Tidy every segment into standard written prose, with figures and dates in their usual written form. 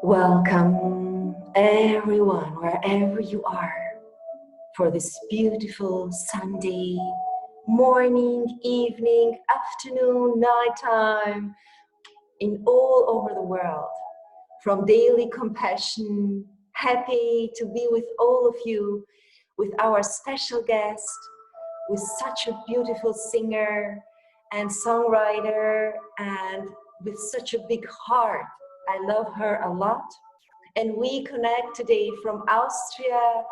Welcome, everyone, wherever you are, for this beautiful Sunday morning, evening, afternoon, nighttime, in all over the world. From Daily Compassion, happy to be with all of you, with our special guest, with such a beautiful singer and songwriter, and with such a big heart. I love her a lot. And we connect today from Austria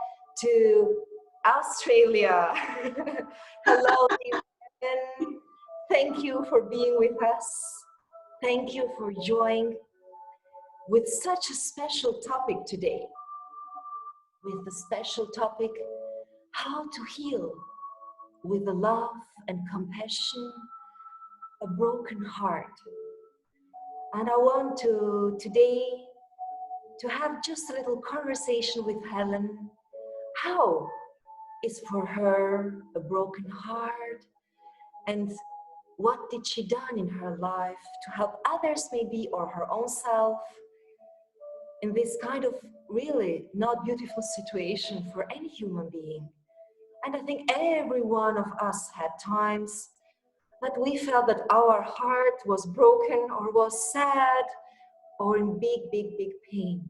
to Australia. Hello, Ian. Thank you for being with us. Thank you for joining with such a special topic today. With the special topic, how to heal with the love and compassion a broken heart. And I want to today to have just a little conversation with Helen. How is for her a broken heart, and what did she done in her life to help others maybe, or her own self, in this kind of really not beautiful situation for any human being. And I think every one of us had times that we felt that our heart was broken or was sad or in big pain.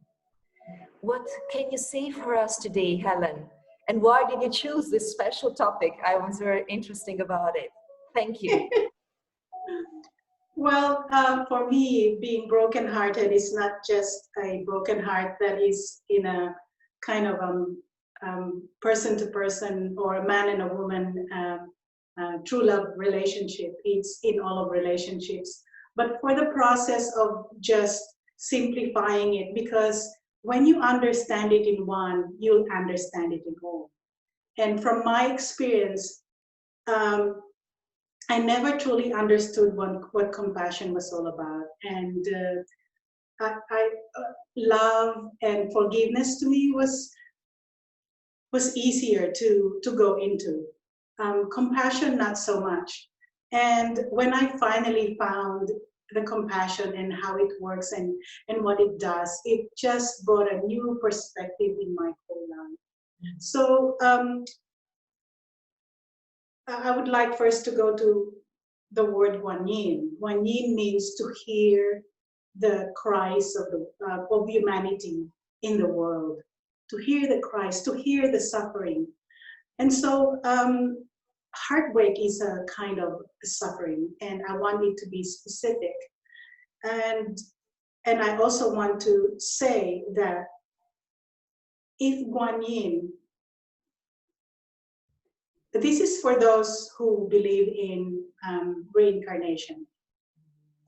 What can you say for us today, Helen? And why did you choose this special topic? I was very interesting about it. Thank you. Well, for me, being brokenhearted is not just a broken heart that is in a kind of person to person or a man and a woman true love relationship. It's in all of relationships. But for the process of just simplifying it, because when you understand it in one, you'll understand it in all. And from my experience, I never truly understood what compassion was all about. And love and forgiveness to me was easier to go into. Compassion, not so much. And when I finally found the compassion and how it works and what it does, it just brought a new perspective in my whole life. So I would like first to go to the word Guanyin. Guanyin means to hear the cries of humanity in the world, to hear the cries, to hear the suffering. And so heartbreak is a kind of suffering, and I want it to be specific. And I also want to say that if Guanyin, this is for those who believe in reincarnation.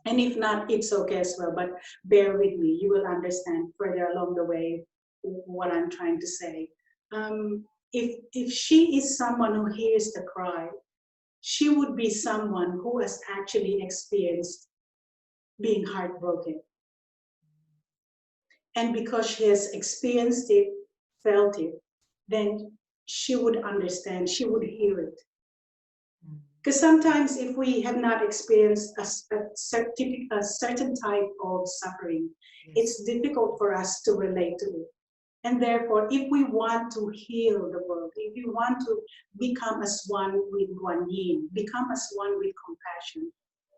And if not, it's okay as well, but bear with me. You will understand further along the way what I'm trying to say. If she is someone who hears the cry, she would be someone who has actually experienced being heartbroken. And because she has experienced it, felt it, then she would understand, she would hear it. Because sometimes if we have not experienced a certain type of suffering, it's difficult for us to relate to it. And therefore, if we want to heal the world, if we want to become as one with Guanyin, become as one with compassion,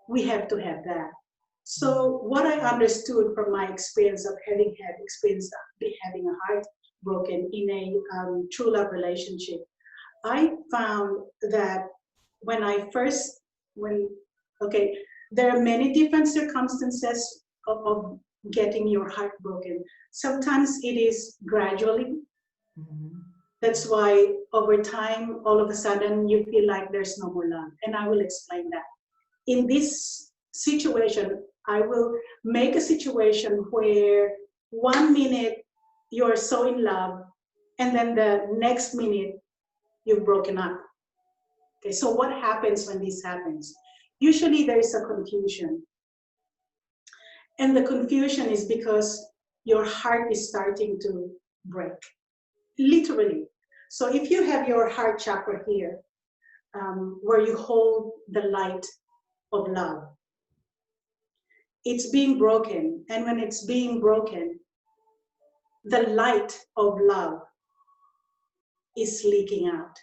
we have to have that. So what I understood from my experience of having a heart broken in a true love relationship, I found that there are many different circumstances of getting your heart broken. Sometimes it is gradually. That's why over time, all of a sudden, you feel like there's no more love. And I will explain that. In this situation, I will make a situation where 1 minute you're so in love, and then the next minute you've broken up. Okay, so what happens when this happens? Usually there is a confusion. And the confusion is because your heart is starting to break, literally. So if you have your heart chakra here, where you hold the light of love, it's being broken. And when it's being broken, the light of love is leaking out.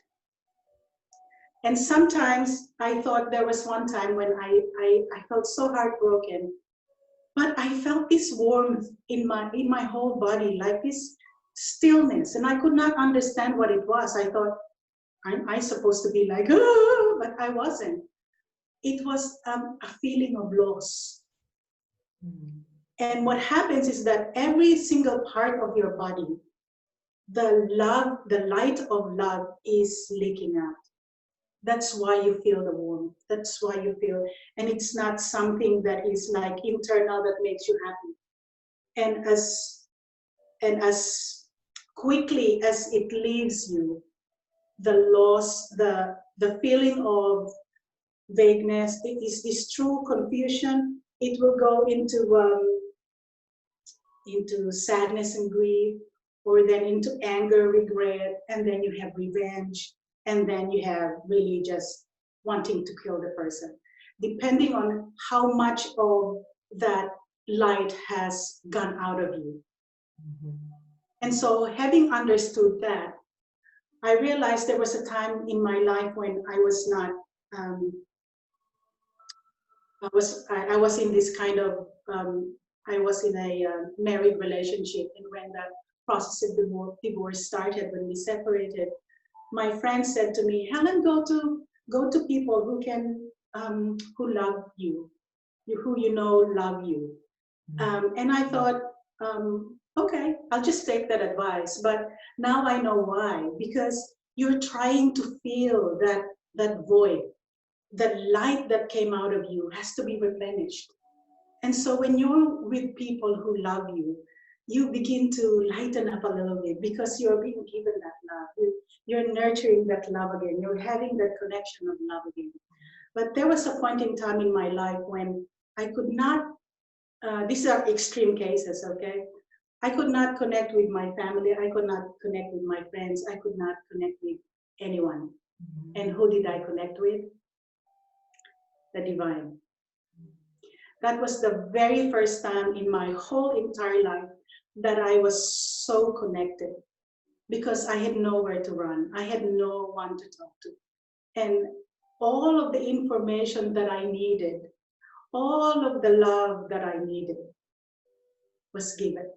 And sometimes I thought there was one time when I felt so heartbroken, but I felt this warmth in my whole body, like this stillness, and I could not understand what it was. I thought, I'm supposed to be like, oh, but I wasn't. It was a feeling of loss. Mm. And what happens is that every single part of your body, the light of love is leaking out. That's why you feel the warmth. That's why you feel, and it's not something that is like internal that makes you happy. And as quickly as it leaves you, the loss, the feeling of vagueness, it is this true confusion. It will go into sadness and grief, or then into anger, regret, and then you have revenge, and then you have really just wanting to kill the person, depending on how much of that light has gone out of you. Mm-hmm. And so, having understood that, I realized there was a time in my life when I was not, I was in this kind of, I was in a married relationship, and when the process of divorce started, when we separated, my friend said to me, Helen, go to people who can, who love you, who you know love you. And I thought, okay, I'll just take that advice. But now I know why, because you're trying to feel that void. The light that came out of you has to be replenished. And so when you're with people who love you, you begin to lighten up a little bit because you're being given that love. You're nurturing that love again. You're having that connection of love again. But there was a point in time in my life when I could not, these are extreme cases, okay? I could not connect with my family. I could not connect with my friends. I could not connect with anyone. Mm-hmm. And who did I connect with? The divine. That was the very first time in my whole entire life that I was so connected, because I had nowhere to run. I had no one to talk to. And all of the information that I needed, all of the love that I needed was given.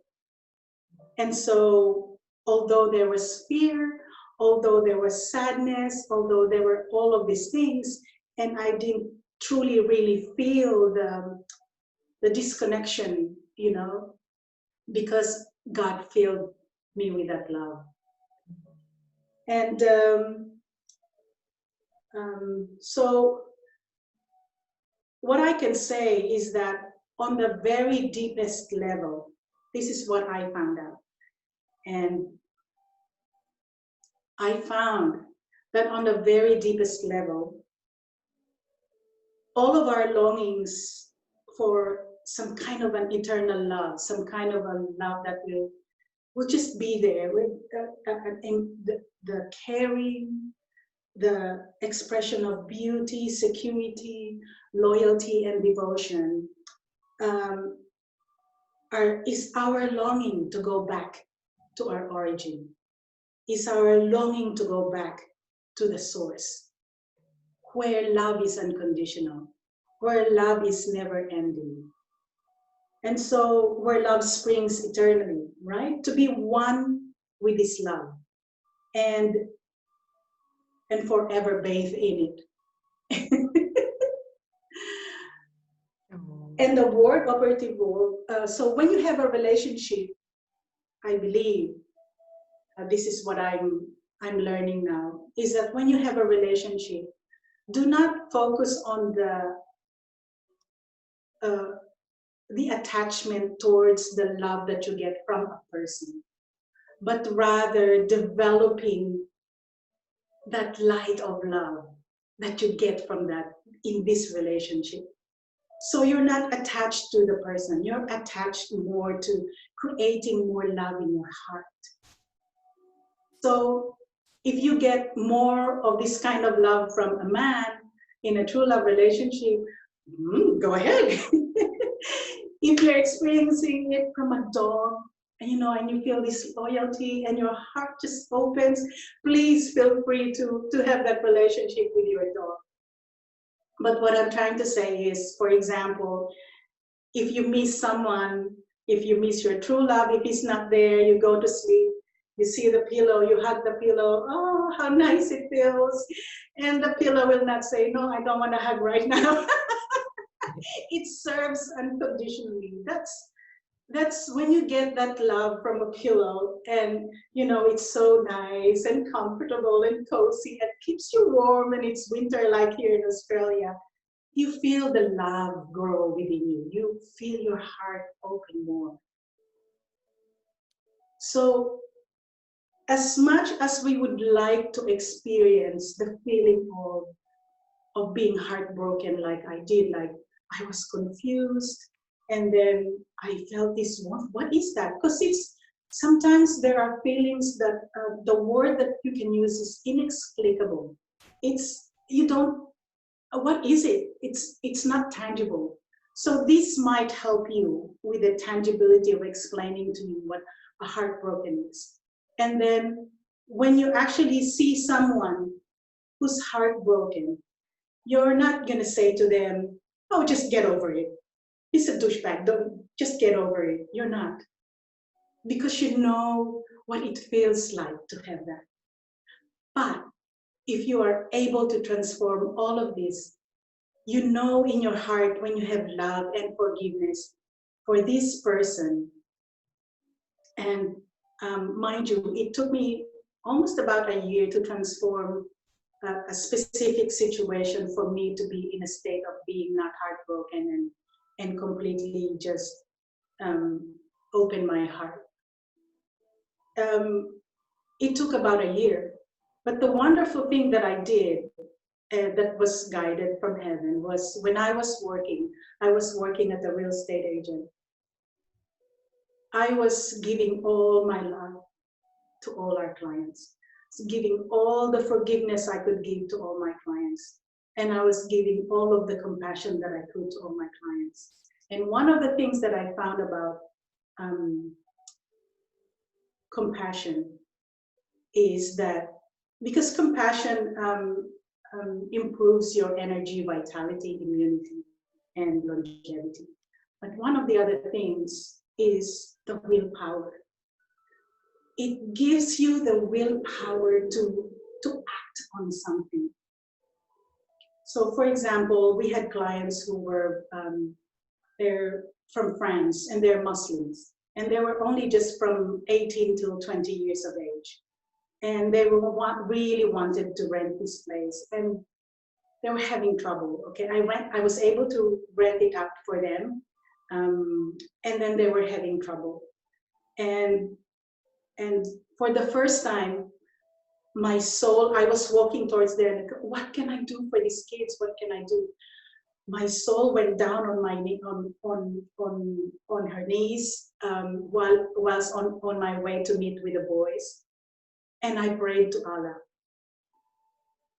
And so, although there was fear, although there was sadness, although there were all of these things, and I didn't truly really feel the disconnection, you know, because God filled me with that love. And so what I can say is that on the very deepest level, this is what I found out. And I found that on the very deepest level, all of our longings for some kind of an eternal love, some kind of a love that will just be there, with the caring, the expression of beauty, security, loyalty, and devotion, is our longing to go back to our origin, is our longing to go back to the source, where love is unconditional, where love is never ending. And so where love springs eternally, right? To be one with this love and forever bathe in it. And the word operative word, so when you have a relationship, I believe, this is what I'm learning now, is that when you have a relationship, do not focus on the attachment towards the love that you get from a person, but rather developing that light of love that you get from that in this relationship. So you're not attached to the person, you're attached more to creating more love in your heart. So if you get more of this kind of love from a man in a true love relationship, go ahead. If you're experiencing it from a dog and you feel this loyalty and your heart just opens, please feel free to have that relationship with your dog. But what I'm trying to say is, for example, if you miss someone, if you miss your true love, if he's not there, you go to sleep, you see the pillow, you hug the pillow, oh, how nice it feels. And the pillow will not say, no, I don't want to hug right now. It serves unconditionally. That's when you get that love from a pillow, and it's so nice and comfortable and cozy and keeps you warm, and it's winter like here in Australia. You feel the love grow within you. You feel your heart open more. So as much as we would like to experience the feeling of being heartbroken like I did, like I was confused, and then I felt this, what is that? Because sometimes there are feelings that the word that you can use is inexplicable. What is it? It's not tangible. So this might help you with the tangibility of explaining to you what a heartbroken is. And then when you actually see someone who's heartbroken, you're not going to say to them, oh, just get over it. He's a douchebag. Don't just get over it. You're not. Because you know what it feels like to have that. But if you are able to transform all of this, you know in your heart when you have love and forgiveness for this person. And mind you, it took me almost about a year to transform a specific situation for me to be in a state of being not heartbroken and completely just open my heart. It took about a year. But the wonderful thing that I did that was guided from heaven was when I was working as a real estate agent. I was giving all my love to all our clients, giving all the forgiveness I could give to all my clients. And I was giving all of the compassion that I could to all my clients. And one of the things that I found about compassion is that because compassion improves your energy, vitality, immunity, and longevity. But one of the other things is the willpower. It gives you the willpower to act on something. So for example, we had clients who were, they're from France and they're Muslims. And they were only just from 18 to 20 years of age. And they really wanted to rent this place. And they were having trouble. Okay, I was able to rent it out for them. And then they were having trouble. And for the first time, my soul, I was walking towards there and what can I do for these kids? What can I do? My soul went down on my knee, on her knees whilst on my way to meet with the boys. And I prayed to Allah.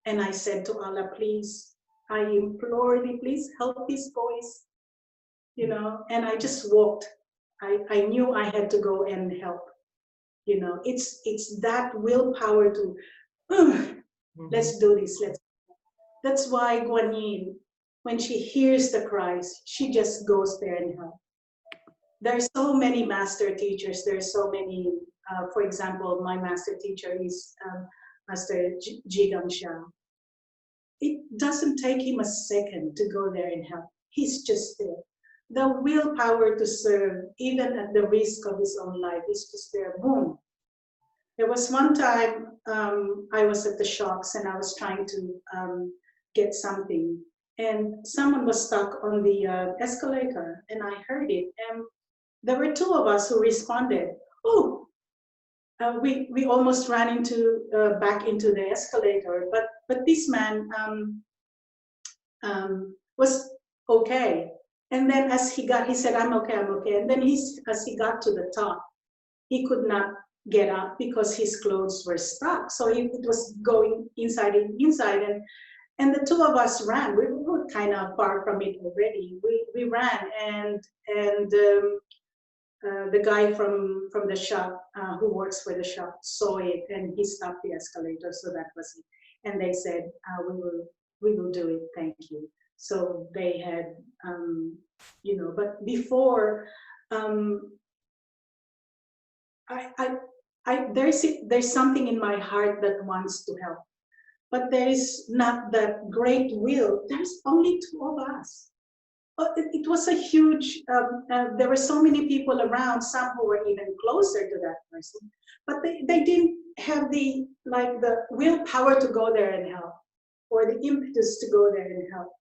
And I said to Allah, please, I implore thee, please help these boys. And I just walked. I knew I had to go and help. It's that willpower to, let's do this. That's why Guan Yin, when she hears the cries, she just goes there and helps. There are so many master teachers. There are so many, for example, my master teacher is Master Jigam Shah. It doesn't take him a second to go there and help. He's just there. The willpower to serve, even at the risk of his own life, is just there. Boom. There was one time I was at the shops and I was trying to get something. And someone was stuck on the escalator and I heard it. And there were two of us who responded. Oh, we almost ran back into the escalator. But this man was okay. And then he said, I'm okay. And then as he got to the top, he could not get up because his clothes were stuck. So it was going inside. And the two of us ran. We were kind of far from it already. We ran and the guy from the shop who works for the shop saw it, and he stopped the escalator. So that was it. And they said, we will do it. Thank you. So they had, you know, but before, there's something in my heart that wants to help, but there is not that great will. There's only two of us. It was a huge, there were so many people around, some who were even closer to that person, but they didn't have the willpower to go there and help, or the impetus to go there and help.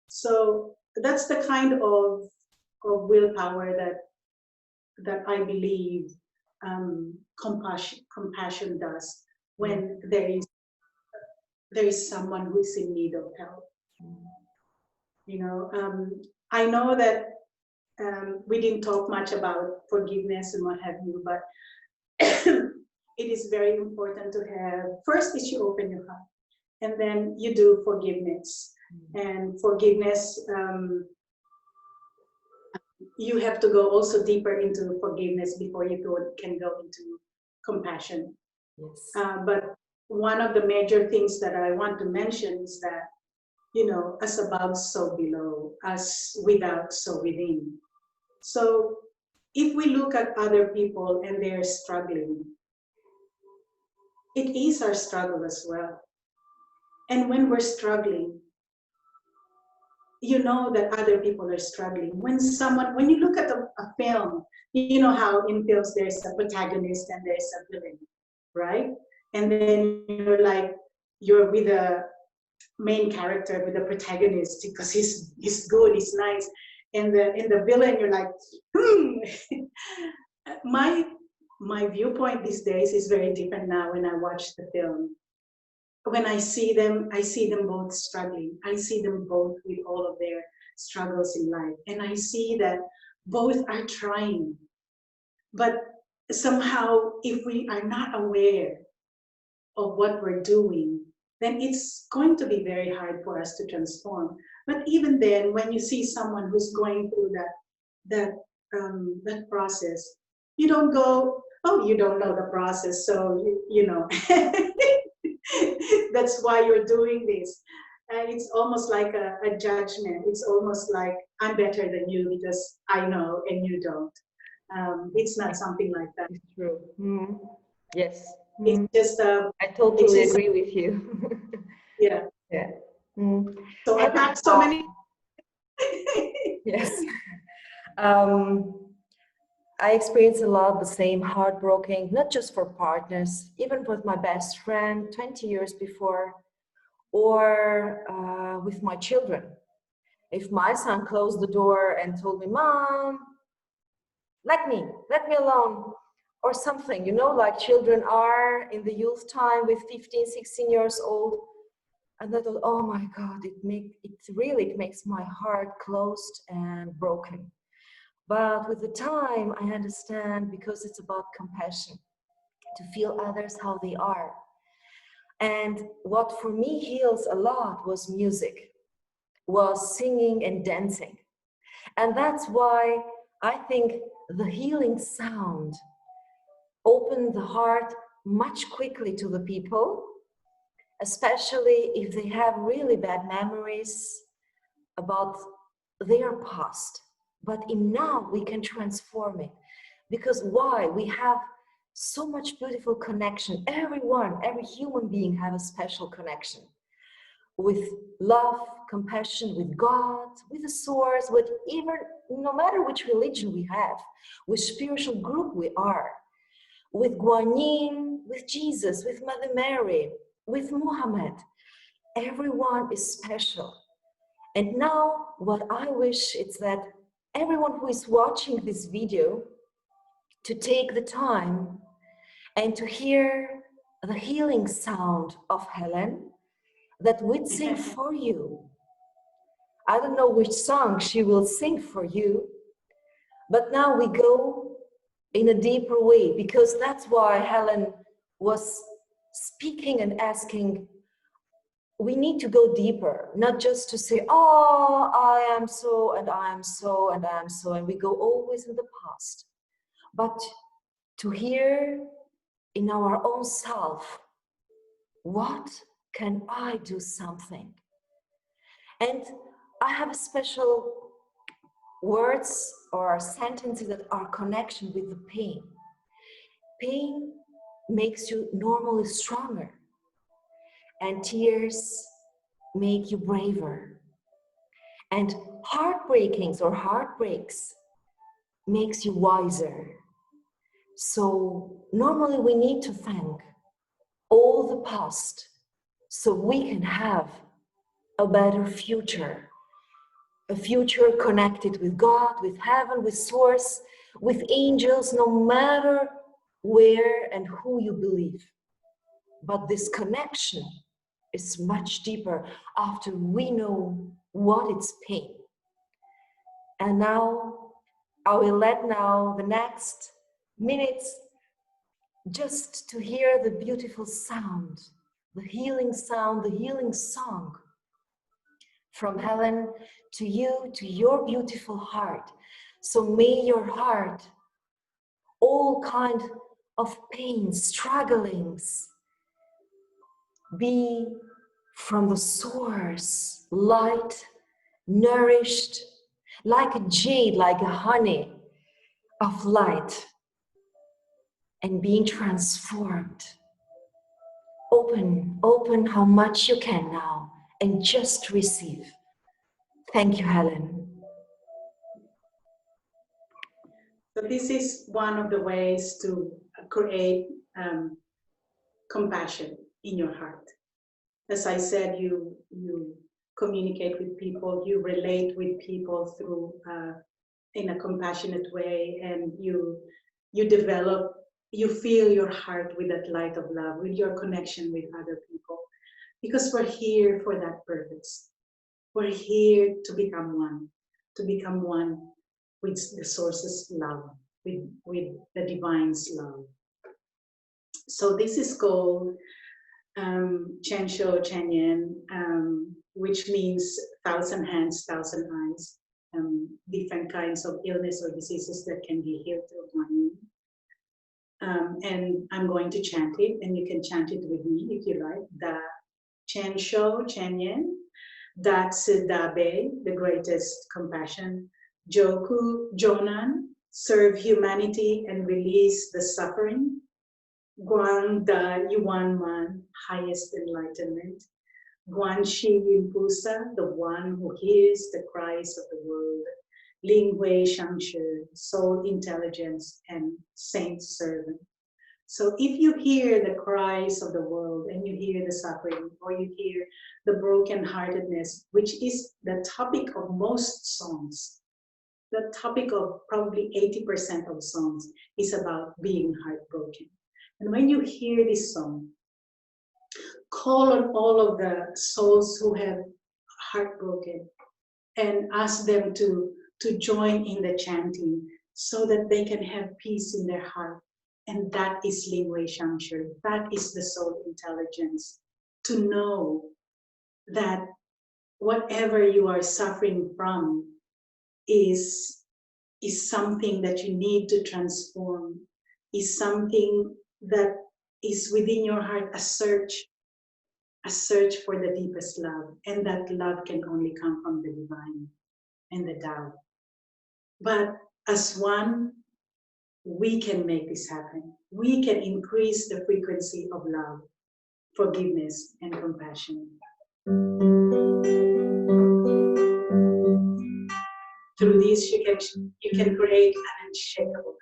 So that's the kind of willpower that I believe compassion does when there is someone who is in need of help. You know, I know that we didn't talk much about forgiveness and what have you, but it is very important to have, first is you open your heart, and then you do forgiveness. And forgiveness, you have to go also deeper into forgiveness before you can go into compassion. Yes. But one of the major things that I want to mention is that, you know, as above, so below, as without, so within. So if we look at other people and they're struggling, it is our struggle as well. And when we're struggling, you know that other people are struggling. When you look at a film, you know how in films there's a protagonist and there's a villain, right? And then you're with the main character, with the protagonist, because he's good, he's nice. And in the villain, you're like, My viewpoint these days is very different now when I watch the film. When I see them both struggling. I see them both with all of their struggles in life. And I see that both are trying. But somehow, if we are not aware of what we're doing, then it's going to be very hard for us to transform. But even then, when you see someone who's going through that process, you don't go, oh, you don't know the process, so you know. That's why you're doing this. And it's almost like a judgment. It's almost like, I'm better than you because I know and you don't. It's not something like that. It's true. Mm. Yes. It's just I totally agree with you. Yeah. Yeah. Mm. So I've had so many. Yes. I experienced a lot of the same heartbreaking, not just for partners, even with my best friend 20 years before, or with my children. If my son closed the door and told me, Mom, let me alone, or something, you know, like children are in the youth time with 15, 16 years old. And I thought, oh my God, it makes my heart closed and broken. But with the time, I understand, because it's about compassion, to feel others how they are. And what for me heals a lot was music, was singing and dancing. And that's why I think the healing sound opened the heart much quickly to the people, especially if they have really bad memories about their past. But in now, we can transform it. Because why? We have so much beautiful connection. Everyone, every human being have a special connection with love, compassion, with God, with the source, with even, no matter which religion we have, which spiritual group we are, with Guanyin, with Jesus, with Mother Mary, with Muhammad. Everyone is special. And now what I wish is that everyone who is watching this video to take the time and to hear the healing sound of Helen that would sing for you. I don't know which song she will sing for you, but now we go in a deeper way, because that's why Helen was speaking and asking, we need to go deeper, not just to say, oh, I am so, and I am so, and I am so, and we go always in the past. but to hear in our own self, what can I do something? And I have special words or sentences that are connection with the pain. Pain makes you normally stronger, and tears make you braver. And heartbreakings or heartbreaks makes you wiser. So normally we need to thank all the past so we can have a better future. A future connected with God, with heaven, with source, with angels, no matter where and who you believe. But this connection is much deeper after we know what it's pain. And now I will let now the next minutes just to hear the beautiful sound, the healing sound, the healing song from Helen to you, to your beautiful heart. So may your heart, all kind of pains, strugglings, be from the source, light, nourished, like a jade, like a honey of light, and being transformed. Open how much you can now, and just receive. Thank you, Helen. So this is one of the ways to create compassion in your heart. As I said, you communicate with people, you relate with people through in a compassionate way, and you develop, you fill your heart with that light of love, with your connection with other people, because we're here for that purpose. We're here to become one with the source's love, with the divine's love. So this is called Chen Shou Chen Yen, which means 1,000 hands, 1,000 eyes, different kinds of illness or diseases that can be healed through one. And I'm going to chant it, and you can chant it with me if you like. Da Chen Shou Chen Yen, Da Tzu Da Bei, the greatest compassion. Joku Jonan, serve humanity and release the suffering. Guan Da Yuan Man, highest enlightenment. Guan Shi Yimpusa, the one who hears the cries of the world. Ling Wei Shangshi, soul intelligence and saint servant. So if you hear the cries of the world, and you hear the suffering, or you hear the brokenheartedness, which is the topic of most songs, the topic of probably 80% of songs is about being heartbroken. And when you hear this song, call on all of the souls who have heartbroken and ask them to join in the chanting so that they can have peace in their heart. And that is Ling Wei Shangshi. That is the soul intelligence, to know that whatever you are suffering from is something that you need to transform, is something that is within your heart, a search for the deepest love. And that love can only come from the divine and the Tao. But as one, we can make this happen. We can increase the frequency of love, forgiveness, and compassion. Through this, you can create an unshakable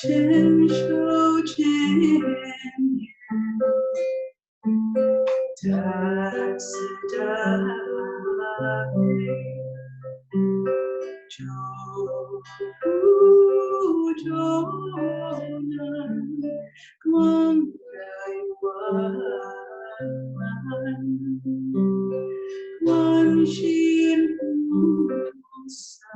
Chen Shou Chen Yen, Da Tzu Da Bei, Joku Jonan, Guan Da Yuan Man, Guan Shi Yimpusa,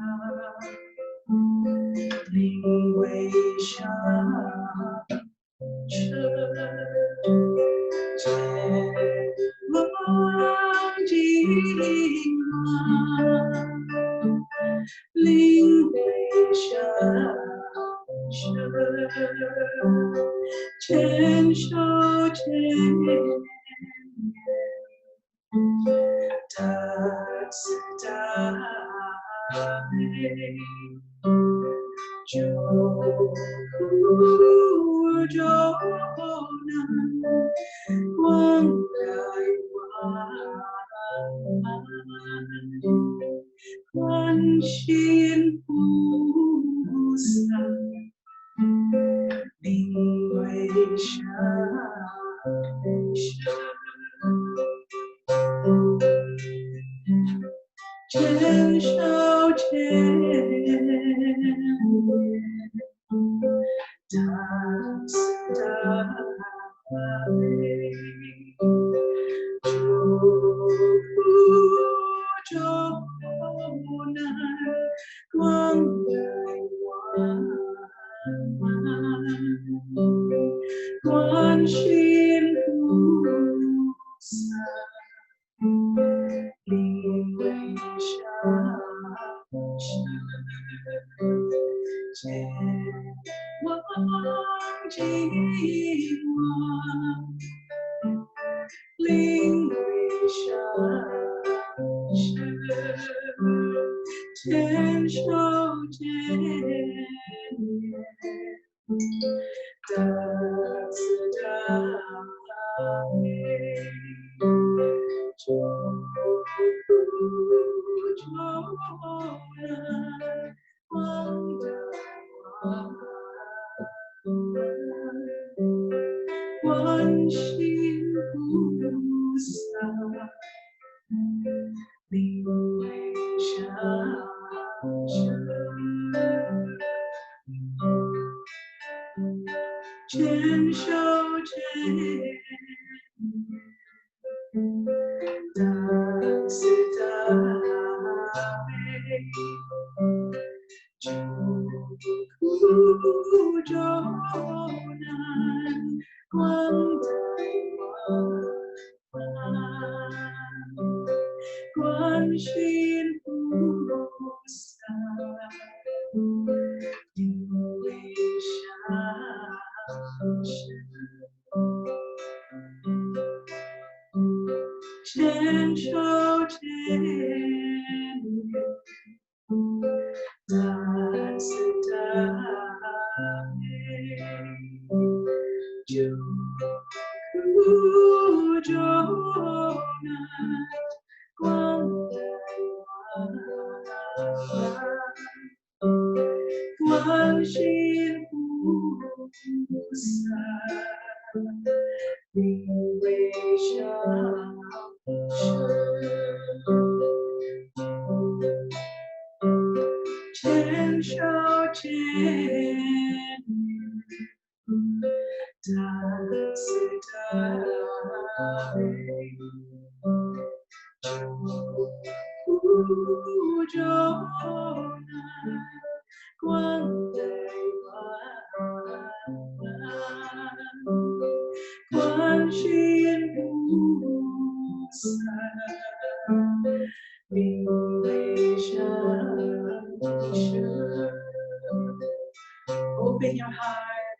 Open your heart,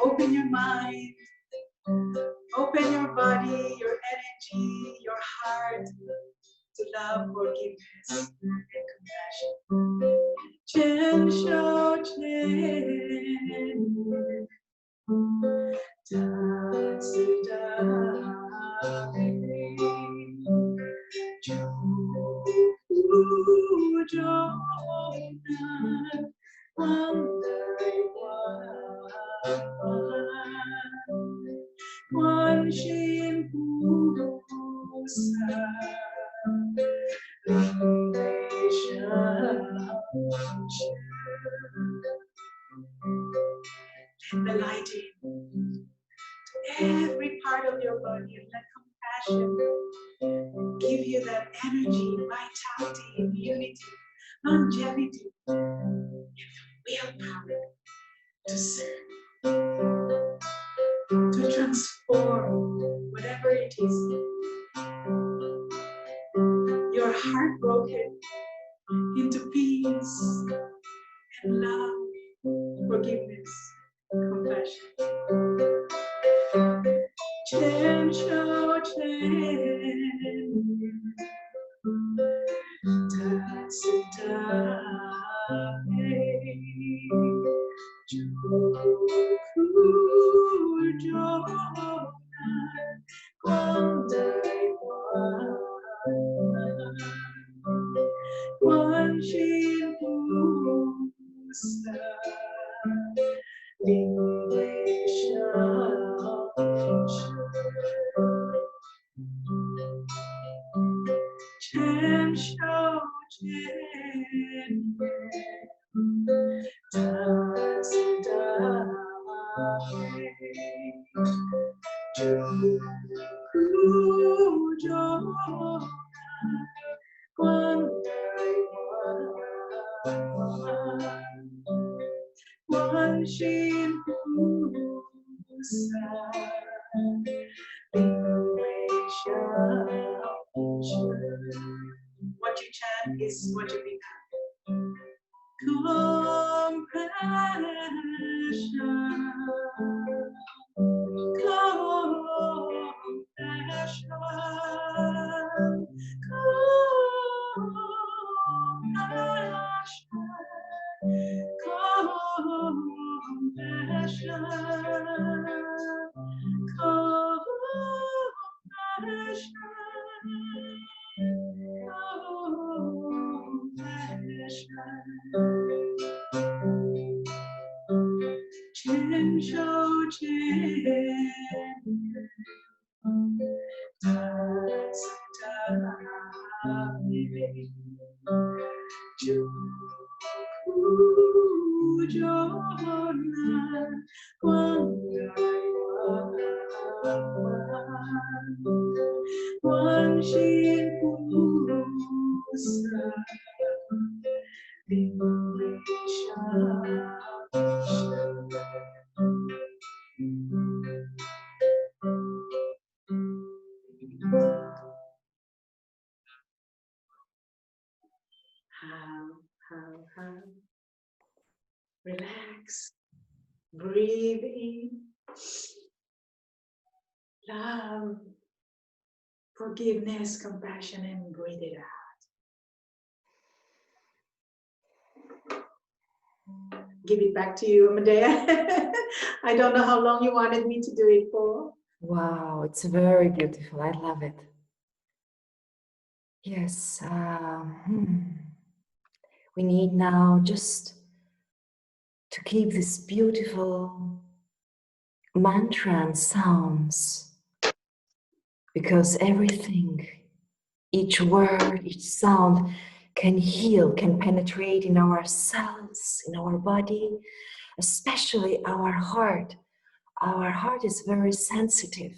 open your mind, open your body, your energy, your heart to love, forgiveness, and compassion. Chen Shao Chen, Da Tzu Da Mei, Ju Fu Zhou Nan, Wang Dai Wan, Quan Xin Fu Sa, Ling Wei Shao Chen. The light in every part of your body and let compassion give you that energy, vitality, immunity, longevity, and willpower to transform whatever it is. You're heartbroken into peace and love, forgiveness, compassion. Chen Shou Chen, Ta Tzu Ta Pei, Ju Ku Jo Nan, Guang Dai Huan, Guan Xin Pu Sa, Ling Wei Shao Chen Shou Chen, Ta Tzu Ta Pei, Ju Ku Jo Nan, Guang Dai Huan, Guan Xin Pu Sa, Ling Wei Shao Chen. What you chant is what you become. Compassion, compassion, compassion, Chen Shou Chen, Ta Tzu Ta Pei, Ju Ku Jo Nan, Guang Dai Huan, Guan Xin Pu Sa, Ling Wei Shao Chen. How. Relax. Breathe in. Love, forgiveness, compassion, and breathe it out. Give it back to you, Medea. I don't know how long you wanted me to do it for. Wow, it's very beautiful. I love it. Yes, we need now just to keep this beautiful mantra and sounds, because everything, each word, each sound can heal, can penetrate in our cells, in our body, especially our heart. Our heart is very sensitive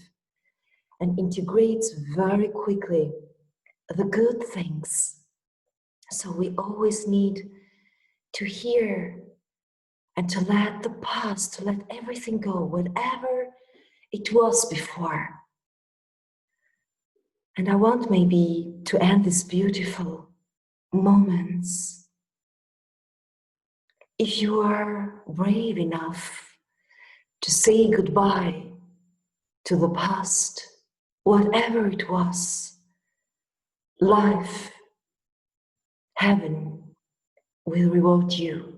and integrates very quickly the good things. So we always need to hear and to let the past, to let everything go, whatever it was before. And I want maybe to end these beautiful moments. If you are brave enough to say goodbye to the past, whatever it was, life, heaven will reward you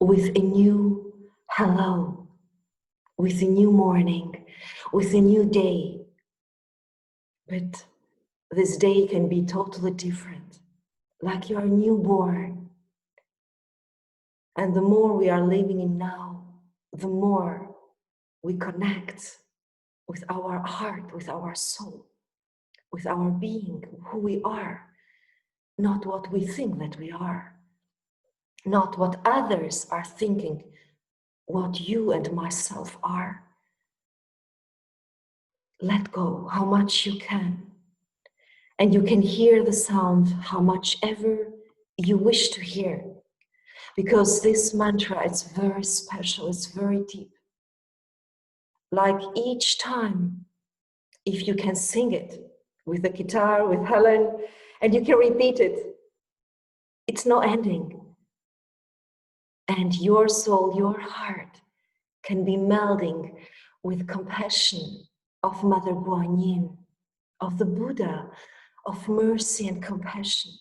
with a new hello, with a new morning, with a new day. But this day can be totally different, like you are newborn. And the more we are living in now, the more we connect with our heart, with our soul, with our being, who we are, not what we think that we are, not what others are thinking, what you and myself are. Let go how much you can. And you can hear the sound how much ever you wish to hear. because this mantra is very special, it's very deep. Like each time, if you can sing it with the guitar, with Helen, and you can repeat it, it's no ending. And your soul, your heart can be melding with compassion of Mother Guan Yin, of the Buddha, of mercy and compassion.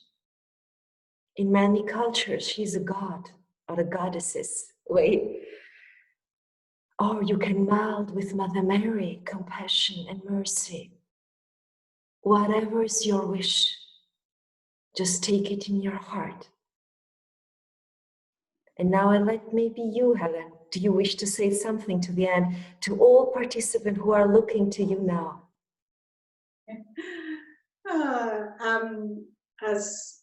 In many cultures, she's a god or a goddesses. Wait. Or you can meld with Mother Mary, compassion and mercy. Whatever is your wish, just take it in your heart. And now I let maybe you, Helen, do you wish to say something to the end to all participants who are looking to you now? As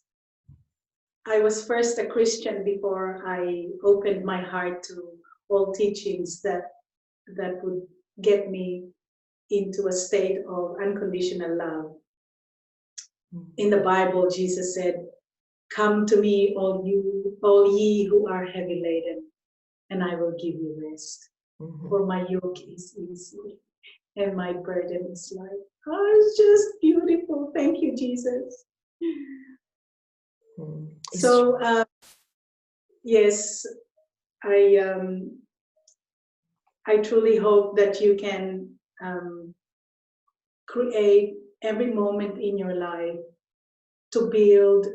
I was first a Christian before I opened my heart to all teachings that would get me into a state of unconditional love. In the Bible, Jesus said, "Come to me, all ye who are heavy laden, and I will give you rest. For my yoke is easy and my burden is light." Oh, it's just beautiful. Thank you, Jesus. So, yes, I truly hope that you can create every moment in your life to build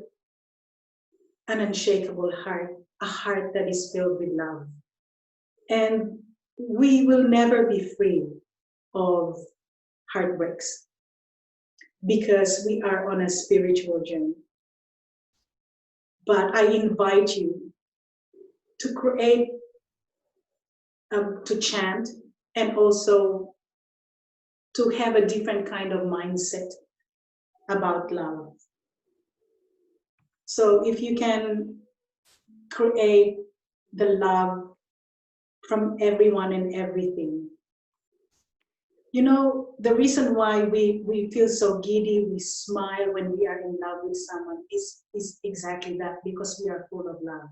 an unshakable heart, a heart that is filled with love. And we will never be free of heartbreaks because we are on a spiritual journey. But I invite you to create, to chant, and also to have a different kind of mindset about love. So if you can create the love from everyone and everything. You know, the reason why we feel so giddy, we smile when we are in love with someone is exactly that, because we are full of love.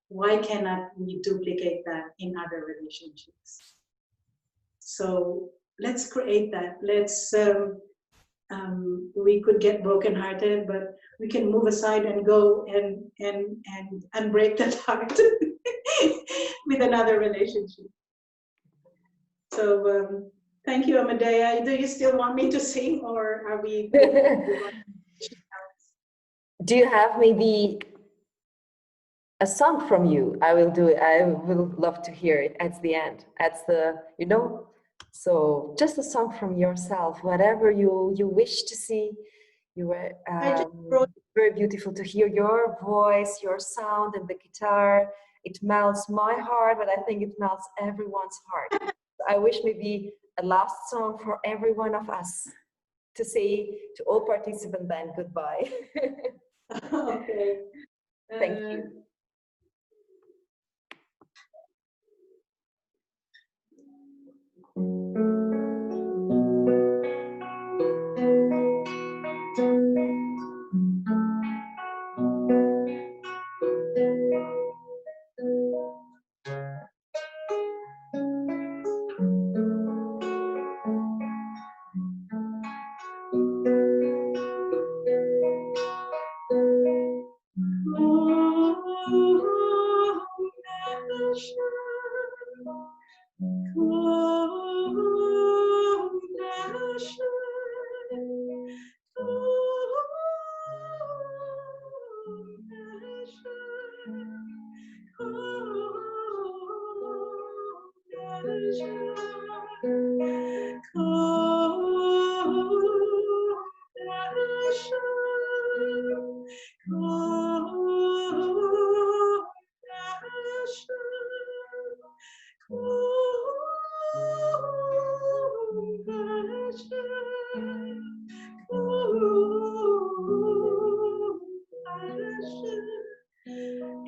Why cannot we duplicate that in other relationships? So let's create that. Let's, we could get brokenhearted, but we can move aside and go and break that heart with another relationship. So thank you, Amadea. Do you still want me to sing, or are we? Do you have maybe a song from you? I will do it. I will love to hear it at the end. At the, you know. So just a song from yourself, whatever you wish to see. You were very beautiful to hear your voice, your sound, and the guitar. It melts my heart, but I think it melts everyone's heart. I wish maybe a last song for every one of us to say to all participants then goodbye. Okay. Thank you.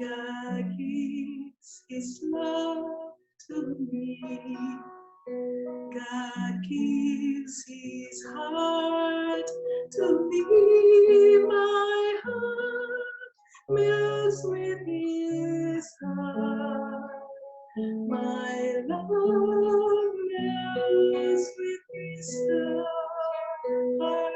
God gives His love to me. God gives His heart to me. My heart melts with His Christmas heart. My love melts with Christmas heart.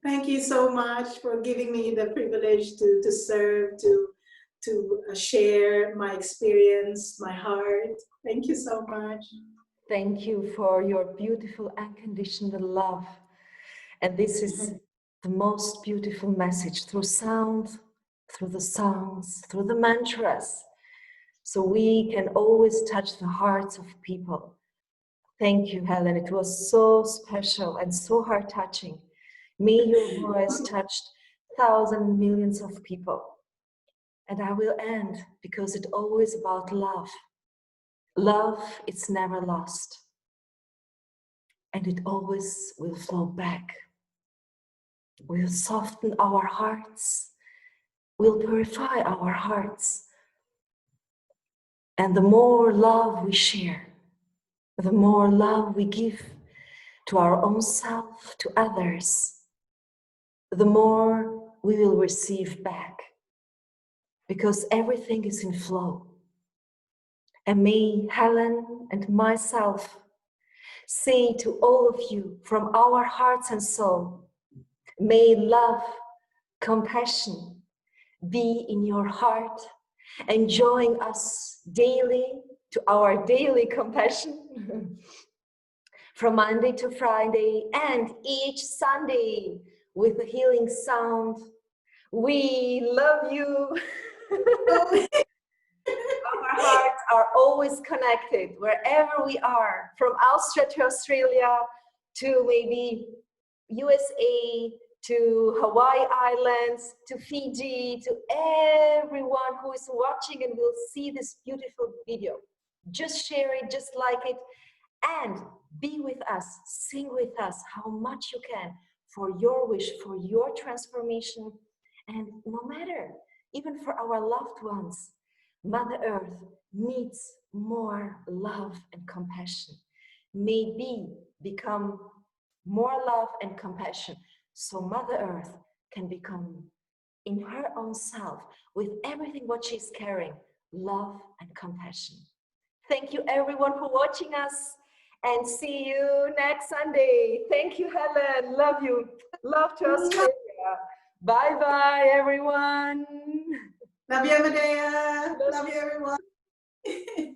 Thank you so much for giving me the privilege to serve, to share my experience, my heart. Thank you so much. Thank you for your beautiful unconditional love. And this is the most beautiful message through sound, through the songs, through the mantras. So we can always touch the hearts of people. Thank you, Helen. It was so special and so heart-touching. May your voice touched thousands, millions of people. And I will end because it's always about love. Love, it's never lost. And it always will flow back. We'll soften our hearts. We'll purify our hearts. And the more love we share, the more love we give to our own self, to others, the more we will receive back. Because everything is in flow. And may Helen and myself say to all of you from our hearts and soul, may love, compassion be in your heart and join us daily to our daily compassion from Monday to Friday and each Sunday with a healing sound. We love you. Our hearts are always connected wherever we are, from Austria to Australia to maybe USA to Hawaii Islands to Fiji, to everyone who is watching and will see this beautiful video. Just share it, just like it, and be with us, sing with us how much you can for your wish, for your transformation, and no matter, even for our loved ones. Mother Earth needs more love and compassion. May we become more love and compassion so Mother Earth can become in her own self with everything what she's carrying, love and compassion. Thank you everyone for watching us and see you next Sunday. Thank you, Helen. Love you. Love to Australia. Bye-bye, everyone. Love you, Amadea. Love you, everyone.